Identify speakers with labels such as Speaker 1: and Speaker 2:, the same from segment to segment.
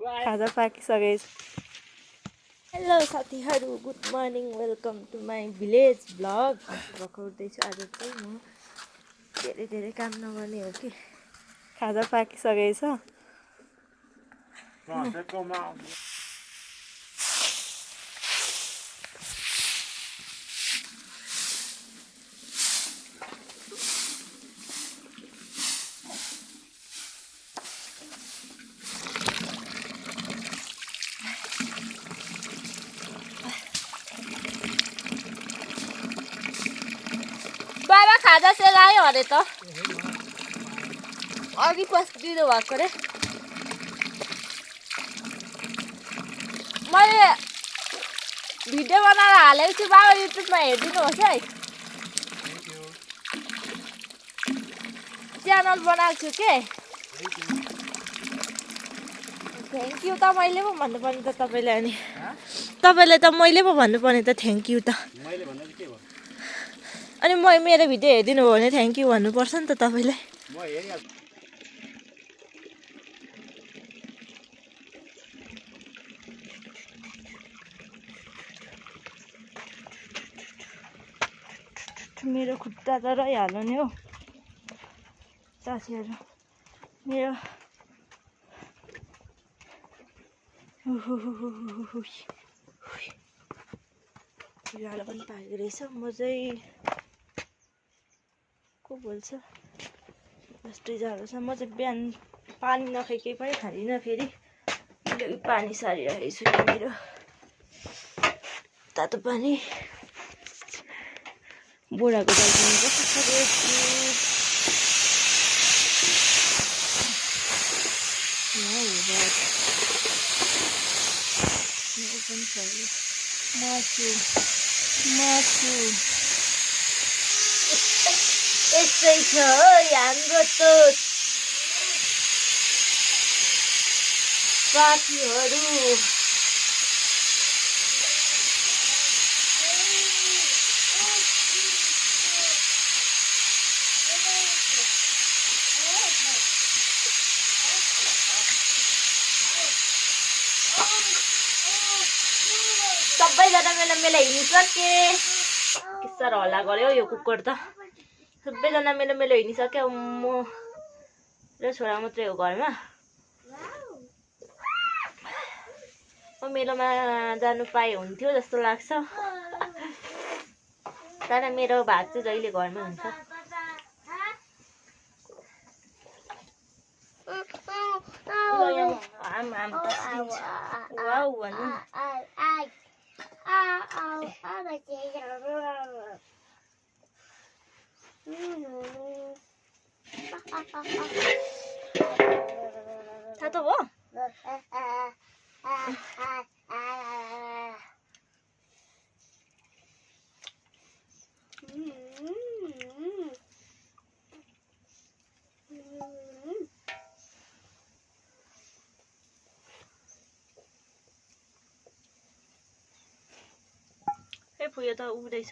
Speaker 1: खाजा पाकिसकेछ। हेलो साथीहरू, good morning, welcome to my village vlog. भर्खर उठ्दैछु। आज चाहिँ म धेरै काम नगर्ने हो कि। खाजा पाकिसकेछ। बाबा खाजा सेलायो अरे त अघि पस्किदिनु भएको रे। मैले भिडियो बनाएर हालेको छु, बाबा युट्युबमा हेरिदिनुहोस् है। च्यानल बनाएको छु के। थ्याङ्क यू त मैले पो भन्नुपर्ने त तपाईँले। अनि तपाईँले त मैले पो भन्नुपर्ने त थ्याङ्क यू त। अनि मेरो भिडियो हेरिदिनु भयो भने थ्याङ्क यू भन्नुपर्छ नि त तपाईँले। मेरो खुट्टा त रहिहाल्यो नि हौ साथीहरू। मेरो लालो पनि पाकेको रहेछ। म चाहिँ को बोल्छ जस्तै जाडो छ। म चाहिँ बिहान पानी नखाइ केही पनि खाँदिनँ। फेरि पानी सारिरहेको छु मेरो तातो पानी। बोराको दार्जिलिङ मासु यस्तै छ हाम्रो त साथीहरू। सबैजना मेला हिँडिसके। के साह्रो हल्ला गर्यो यो कुकुर त। सबैजना मेलो हिँडिसक्यो। म र छोरा मात्रै हो घरमा। म मेलोमा जानु पाए हुन्थ्यो जस्तो लाग्छ। तर मेरो भाग चाहिँ जहिले घरमै हुन्छ। तातो हो फुयो त उड्दैछ।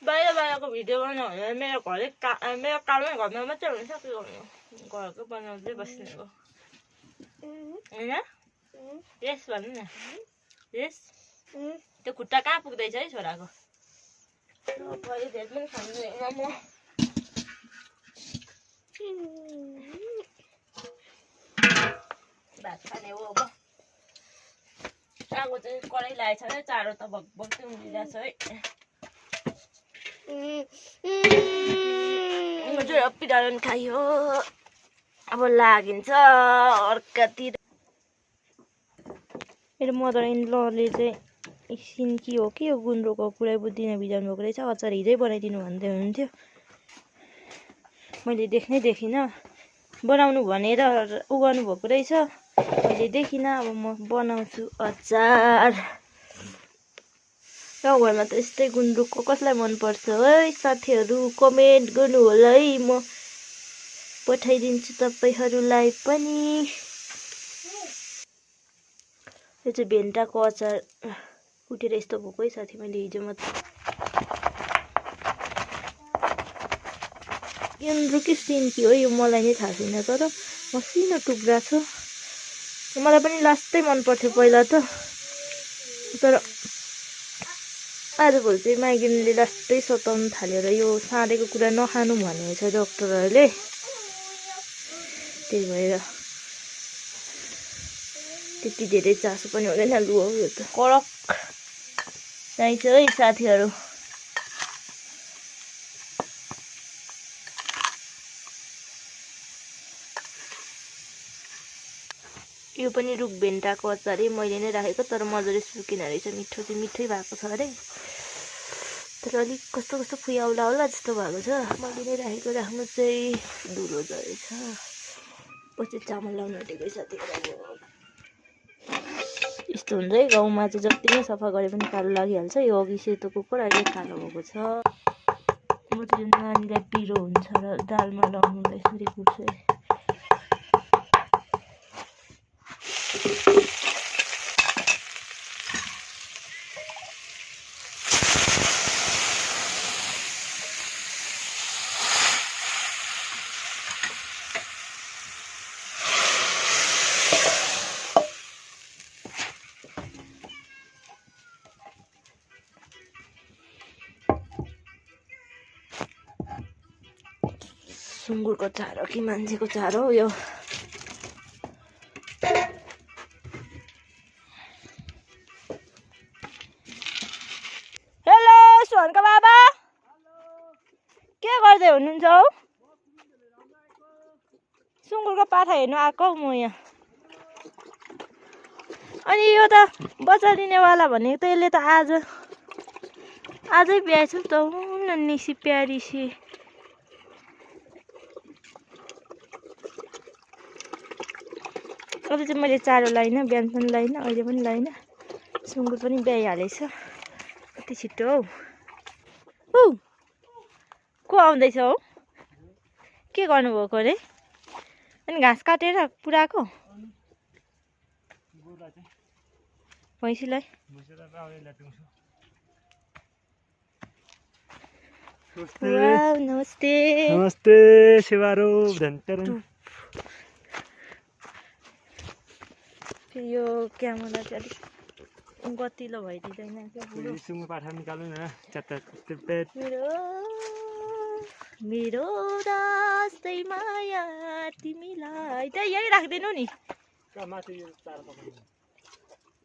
Speaker 1: बाहिरको भिडियो बनाउनु भने मेरो कामै घरमा मात्रै हुन्छ। के गर्नु, घरको बनाउँदै बस्ने हो होइन। यस भन्नु न। यस त्यो खुट्टा कहाँ पुग्दैछ है छोराको। धेरै पनि खाँदैन म। भात खाने हो अब। आगो चाहिँ कराई लागेको छ है। चारो त भकभक चाहिँ उम्लिरहेछ है। पिडालन खायो। अब लागिन्छ अर्कातिर। मेरो मदर इन लले चाहिँ सिन्की हो कि यो गुन्द्रुकको पुरै बुझ्दिनँ बिजाउनु भएको रहेछ। अचार हिजै बनाइदिनु भन्दै हुनुहुन्थ्यो। मैले देखिनँ बनाउनु भनेर उगाउनु भएको रहेछ। मैले देखिनँ। अब म बनाउँछु अचार। गाउँघरमा त यस्तै गुन्द्रुकको कसलाई मनपर्छ है साथीहरू कमेन्ट गर्नु होला है म पठाइदिन्छु तपाईँहरूलाई पनि। यो चाहिँ भेन्टाको अचार कुटेर यस्तो भएको है साथी मैले हिजो मात्र। गुन्द्रुकै सिन्की हो यो मलाई नै थाहा छैन तर मसिनो टुक्रा छ। मलाई पनि लास्टै मन पर्थ्यो पहिला त तर आजभोलि चाहिँ माइग्रेनले लास्टै सताउनु थाल्यो र यो साँधेको कुरा नखानु भनेको छ डक्टरहरूले। त्यही भएर त्यति धेरै चासो पनि हुँदैन लु हो यो त कडक चाहिन्छ है साथीहरू। यो पनि रुख भेन्टाको अचार मैले नै राखेको तर मजाले सुकिन रहेछ। मिठो चाहिँ मिठै भएको छ अरे तर अलिक कस्तो कस्तो फुयाउला होला जस्तो भएको छ। मैले नै राखेको राख्नु चाहिँ धुलो झरेछ। पछि चामल लाउनु आँटेको साथीहरू। यस्तो हुन्छ है गाउँमा चाहिँ जति नै सफा गरे पनि कालो लागिहाल्छ। यो अघि सेतो कुकुर अहिले कालो भएको छ। म चाहिँ नानीलाई पिरो हुन्छ र दालमा लाउनुलाई यसरी कुट्छु है। सुँगुरको चारो कि मान्छेको चारो हो यो। हेलो सोहनको बाबा के गर्दै हुनुहुन्छ हौ? सुँगुरको पाठा हेर्नु आएको हौ म यहाँ। अनि यो त बच्चा दिनेवाला भनेको त यसले त आजै ब्याएछ त नन्नीसी प्यारीसी। अब चाहिँ मैले चारो लाइनँ, बिहान पनि लाइनँ, अहिले पनि लाइनँ। सुँगुर पनि ब्याइहालेछ। कति छिटो हौ। को आउँदैछ हौ? के गर्नुभएको अरे? अनि घाँस काटेर पुऱ्याएको भैँसीलाई? नमस्ते
Speaker 2: नमस्ते सेवारो धन्तर।
Speaker 1: यो क्यामेरा चाहिँ अलिक गतिलो भइदिँदैन क्या बुढो।
Speaker 2: सुँगुर पाठा निकाल्नु न।
Speaker 1: मेरो रास्तै माया तिमीलाई त यही राखिदिनु नि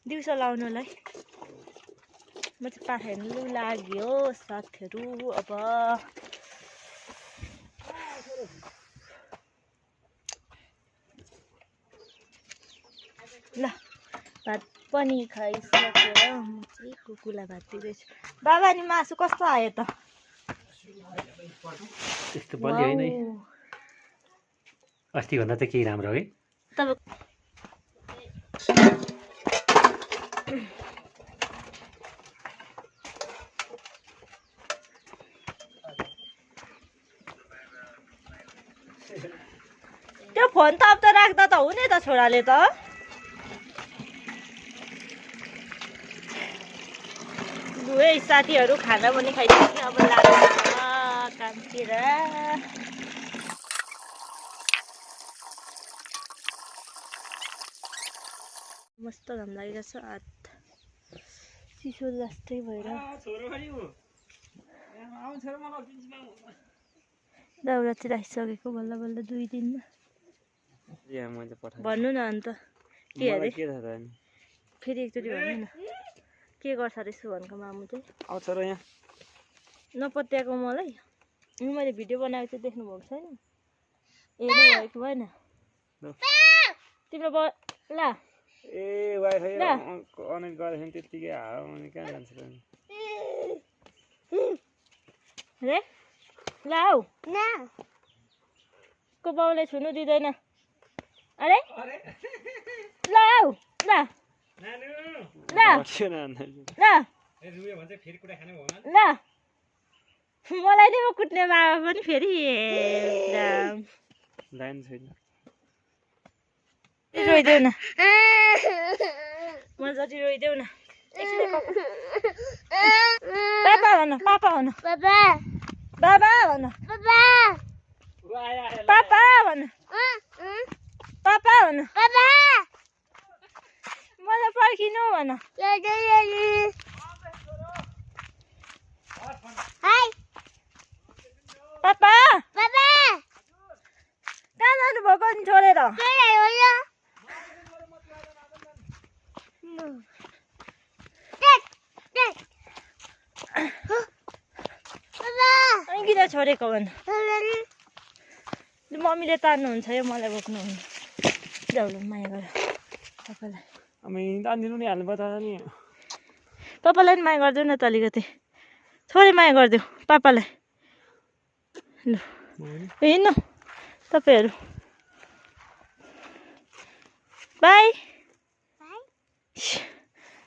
Speaker 1: दिउँसो लाउनुलाई। म चाहिँ पाठा हेर्नु लाग्यो साथीहरू। अब ल भात पनि खाइसकेर म चाहिँ कुकुरलाई भात दिँदैछु। बाबा नि मासु कस्तो आयो त?
Speaker 2: त्यस्तो बलियो होइन है। अस्ति भन्दा चाहिँ केही राम्रो है।
Speaker 1: त्यो फोन त अब त राख्दा त हुने त छोराले त। लु है साथीहरू खाना पनि खाइसक्यो। अब लाग्नु कामतिर। मस्त घाम लागिरहेछ। हात चिसो जस्तै भएर दाउरा चाहिँ राखिसकेको बल्ल बल्ल 2 दिनमा। भन्नु न अन्त के अरे फेरि एकचोटि भन्नु न के गर्छ अरे सुभनको मामु चाहिँ?
Speaker 2: आउँछ र यहाँ
Speaker 1: नपत्याएको मलाई। मैले भिडियो बनाएको चाहिँ देख्नुभएको छैन? हेर्नु भएको भएन तिम्रो ल?
Speaker 2: ए वाइफाई कनेक्ट गरेको त्यतिकै हावा अनि कहाँ जान्छ र
Speaker 1: रे? ल हौ को बाउले छुनु दिँदैन अरे? ल हौ ल ल ल ल मलाई नै कुट्ने बाबा पनि फेरि
Speaker 2: लाइन छैन
Speaker 1: रोइदेऊ न मजाले रोइदेऊ न पापा भन पापा भन बाबा भन पापा भन पापा भन मलाई पर्खिनु भन पापा कहाँ जानुभएको नि छोडेर अनि किन छोडेको भन मम्मीले तान्नुहुन्छ यो मलाई बोक्नुहुन्न जाउँ माया गर पापालाई
Speaker 2: तानिदिनु नि हाल्नु पर्छ नि
Speaker 1: पापालाई नि माया गरिदेऊ न त अलिकति थोरै माया गरिदेऊ पापालाई ल हिँड्नु तपाईँहरू बाई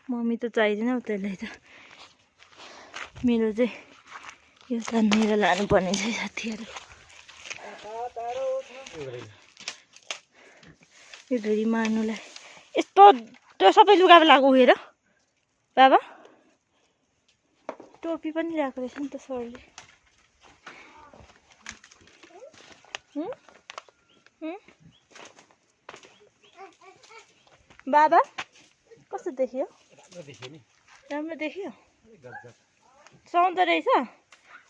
Speaker 1: मम्मी त चाहिँदैन हौ त्यसलाई त मेरो चाहिँ यो तानेर लानुपर्ने छ साथीहरू यो धुरी मार्नुलाई यस्तो त्यो सबै लुगा लगाएको हेर बाबा टोपी पनि ल्याएको रहेछ नि त सरले बाबा कस्तो देखियो राम्रो देखियो सुहाउँदो रहेछ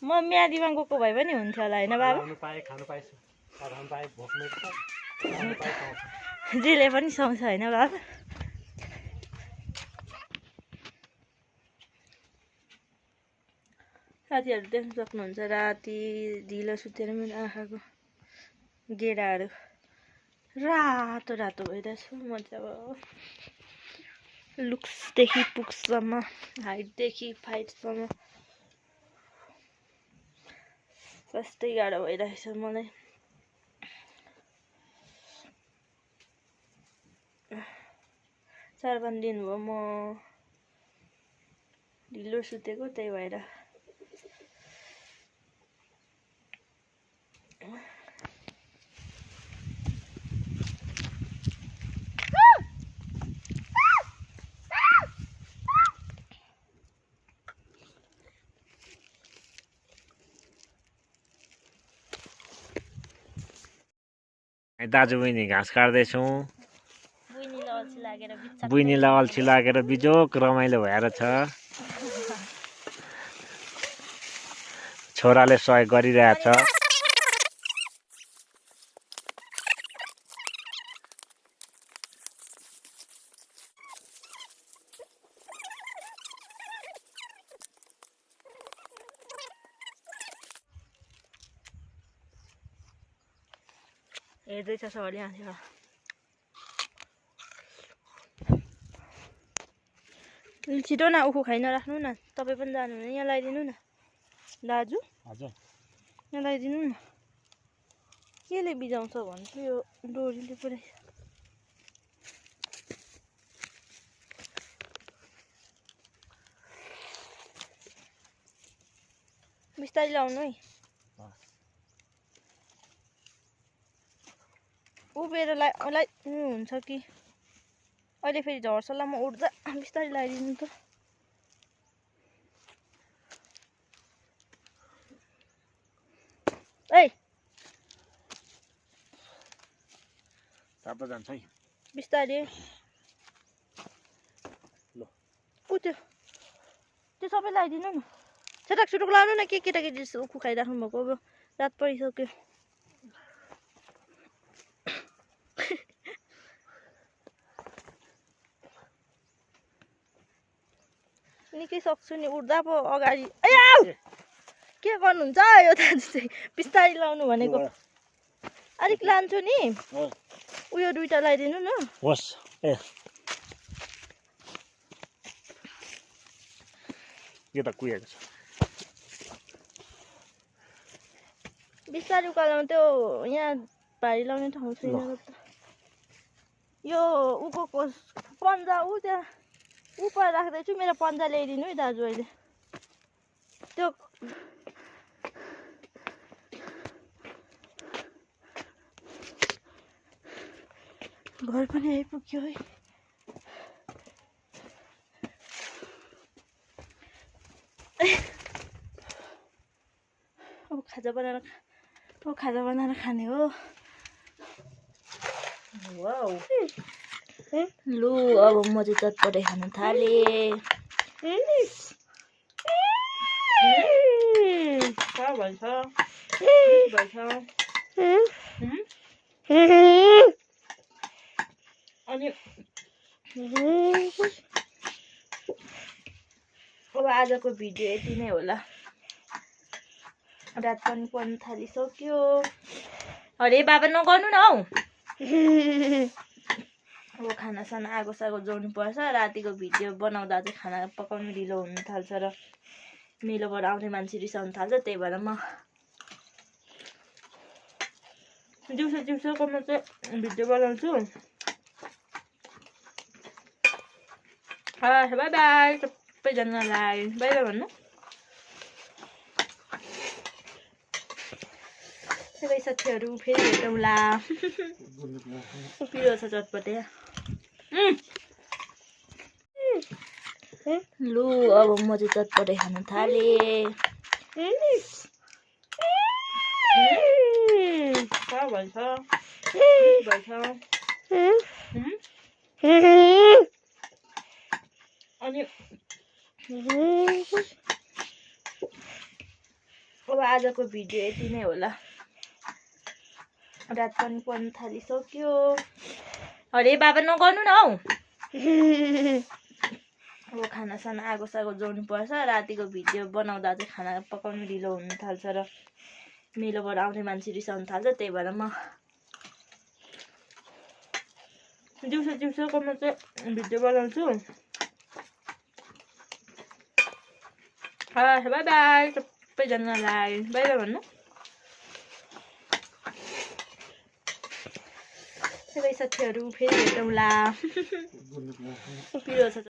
Speaker 1: म म्यादीमा गएको भए पनि हुन्थ्यो होला होइन बाबा जेले पनि सुहाउँछ होइन बाबा साथीहरू देख्न सक्नुहुन्छ राति ढिलो सुतेर मेरो आँखाको गेडाहरू रातो रातो भइरहेछ मजाको लुक्सदेखि पुक्ससम्म हाइटदेखि फाइटसम्म कस्तै गाह्रो भइरहेछ मलाई 4-5 दिन भयो म ढिलो सुतेको त्यही भएर
Speaker 2: दाजु बहिनी घाँस काट्दैछौँ बुइनीलाई अल्छी लागेर बिजोक रमाइलो भएर छ छोराले सहयोग गरिरहेछ
Speaker 1: हेर्दैछ सबैले हाँसेर छिटो न उखु खाइ नराख्नु न तपाईँ पनि जानु हुने यहाँ लगाइदिनु न दाजु
Speaker 2: हजुर
Speaker 1: यहाँ लगाइदिनु न केले बिजाउँछ भन्छु यो डोरीले पुरै बिस्तारै लाउनु है उभिएर हुन्छ कि अहिले फेरि झर्सलामा उठ्दा बिस्तारै लगाइदिनु त ए
Speaker 2: तातो जान्छ है
Speaker 1: बिस्तारै
Speaker 2: ल
Speaker 1: त्यो सबै लगाइदिनु न छटाक छुटुक लाउनु न के केटाकेटी उखु खाइराख्नु भएको अब रात परिसक्यो निकै सक्छु नि उठ्दा पो अगाडि के गर्नुहुन्छ यो दाजु चाहिँ बिस्तारै लाउनु भनेको अलिक लान्छु नि उयो दुईटा लगाइदिनु न
Speaker 2: होस् ए यो त कुहेको छ
Speaker 1: बिस्तारै उकालोमा त्यो यहाँ भारी लाउने ठाउँ छैन यो उको पन्जा ऊ त्यहाँ उपर राख्दैछु मेरो पन्जा ल्याइदिनु है दाजु अहिले त्यो घर पनि आइपुग्यो है अब खाजा बनाएर खाने हो वाउ लु अब म चाहिँ चटपटे खान थालेँ भन्छ अनि अब आजको भिडियो यति नै होला रात पनि पर्न थालिसक्यो अरे बाबा नगर्नु न हौ अब खानासाना आगोसागो जोड्नु पर्छ रातिको भिडियो बनाउँदा चाहिँ खाना पकाउनु ढिलो हुन थाल्छ र मेलोबाट आउने मान्छे रिसाउनु थाल्छ त्यही भएर म दिउँसोको म चाहिँ भिडियो बनाउँछु बाई बाई सबैजनालाई बाई बाई भन्नु सबै साथीहरू फेरि भेटौँला पिरो छ चटपटे लु अब म चाहिँ चटपटे खान थालेँ भन्छ अनि अब आजको भिडियो यति नै होला रात पनि पर्न थालिसक्यो अरे बाबा नगर्नु न हौ अब खानासाना आगोसागो जोड्नु पर्छ रातिको भिडियो बनाउँदा चाहिँ खाना पकाउनु ढिलो हुन थाल्छ र मेलोबाट आउने मान्छे रिसाउनु थाल्छ त्यही भएर म दिउँसोको म चाहिँ भिडियो बनाउँछु बाई बाई सबैजनालाई बाई बाई भन्नु सबै साथीहरू फेरि भेटौँला पिरो छ